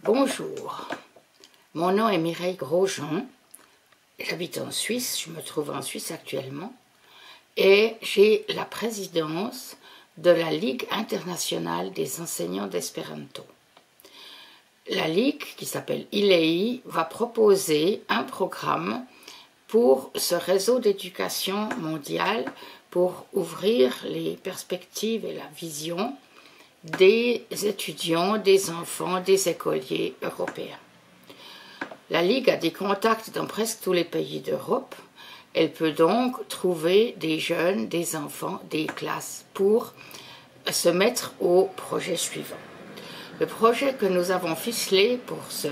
Bonjour, mon nom est Mireille Grosjean, j'habite en Suisse, je me trouve en Suisse actuellement et j'ai la présidence de la Ligue internationale des enseignants d'espéranto. La Ligue, qui s'appelle ILEI, va proposer un programme pour ce réseau d'éducation mondiale pour ouvrir les perspectives et la vision des étudiants, des enfants, des écoliers européens. La Ligue a des contacts dans presque tous les pays d'Europe. Elle peut donc trouver des jeunes, des enfants, des classes pour se mettre au projet suivant. Le projet que nous avons ficelé pour ce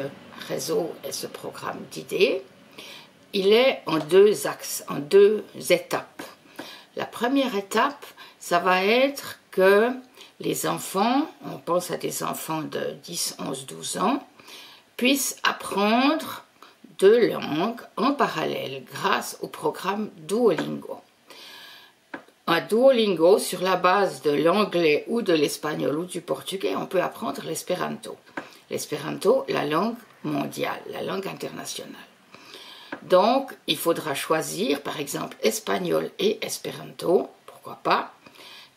réseau et ce programme d'idées, il est en deux axes, en deux étapes. La première étape, ça va être que les enfants, on pense à des enfants de 10, 11, 12 ans, puissent apprendre deux langues en parallèle grâce au programme Duolingo. Un Duolingo, sur la base de l'anglais ou de l'espagnol ou du portugais, on peut apprendre l'espéranto. L'espéranto, la langue mondiale, la langue internationale. Donc, il faudra choisir, par exemple, espagnol et espéranto, pourquoi pas,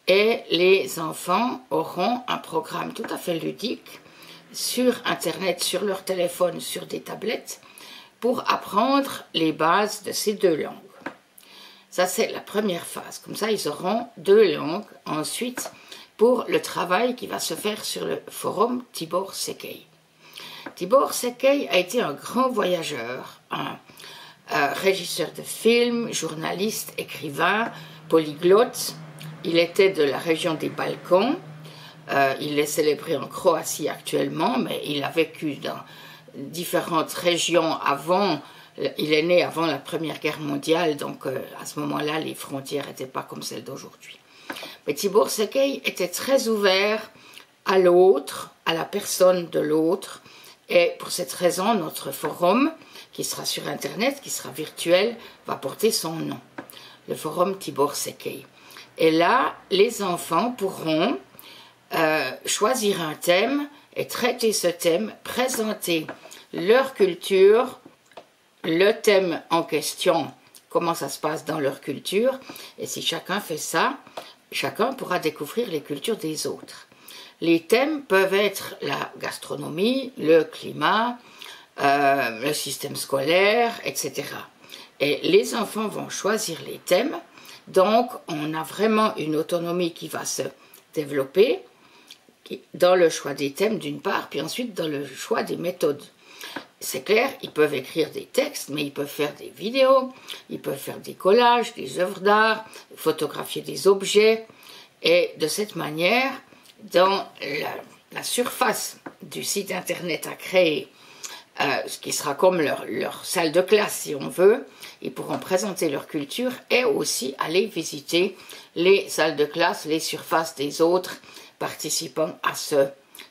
et les enfants auront un programme tout à fait ludique sur Internet, sur leur téléphone, sur des tablettes, pour apprendre les bases de ces deux langues. Ça, c'est la première phase. Comme ça, ils auront deux langues. Ensuite, pour le travail qui va se faire sur le forum Tibor Szekely. Tibor Szekely a été un grand voyageur, un régisseur de films, journaliste, écrivain, polyglotte. Il était de la région des Balkans. Il est célébré en Croatie actuellement, mais il a vécu dans différentes régions avant. Il est né avant la Première Guerre mondiale, donc à ce moment-là, les frontières n'étaient pas comme celles d'aujourd'hui. Mais Tibor Szekely était très ouvert à l'autre, à la personne de l'autre. Et pour cette raison, notre forum, qui sera sur Internet, qui sera virtuel, va porter son nom. Le forum Tibor Szekely. Et là, les enfants pourront choisir un thème et traiter ce thème, présenter leur culture, le thème en question, comment ça se passe dans leur culture. Et si chacun fait ça, chacun pourra découvrir les cultures des autres. Les thèmes peuvent être la gastronomie, le climat, le système scolaire, etc. Et les enfants vont choisir les thèmes. Donc, on a vraiment une autonomie qui va se développer dans le choix des thèmes d'une part, puis ensuite dans le choix des méthodes. C'est clair, ils peuvent écrire des textes, mais ils peuvent faire des vidéos, ils peuvent faire des collages, des œuvres d'art, photographier des objets. Et de cette manière, dans la surface du site internet à créer, ce qui sera comme leur salle de classe si on veut, ils pourront présenter leur culture et aussi aller visiter les salles de classe, les surfaces des autres participants à ce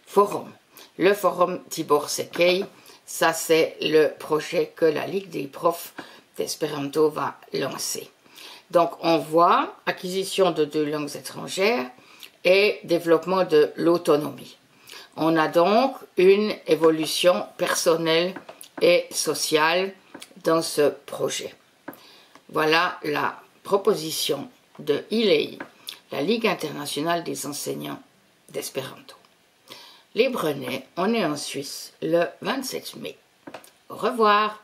forum. Le forum Tibor Szekely, ça c'est le projet que la Ligue des profs d'espéranto va lancer. Donc on voit acquisition de deux langues étrangères et développement de l'autonomie. On a donc une évolution personnelle et sociale dans ce projet. Voilà la proposition de ILEI, la Ligue internationale des enseignants d'espéranto. Les Brenets, on est en Suisse le 27 mai. Au revoir.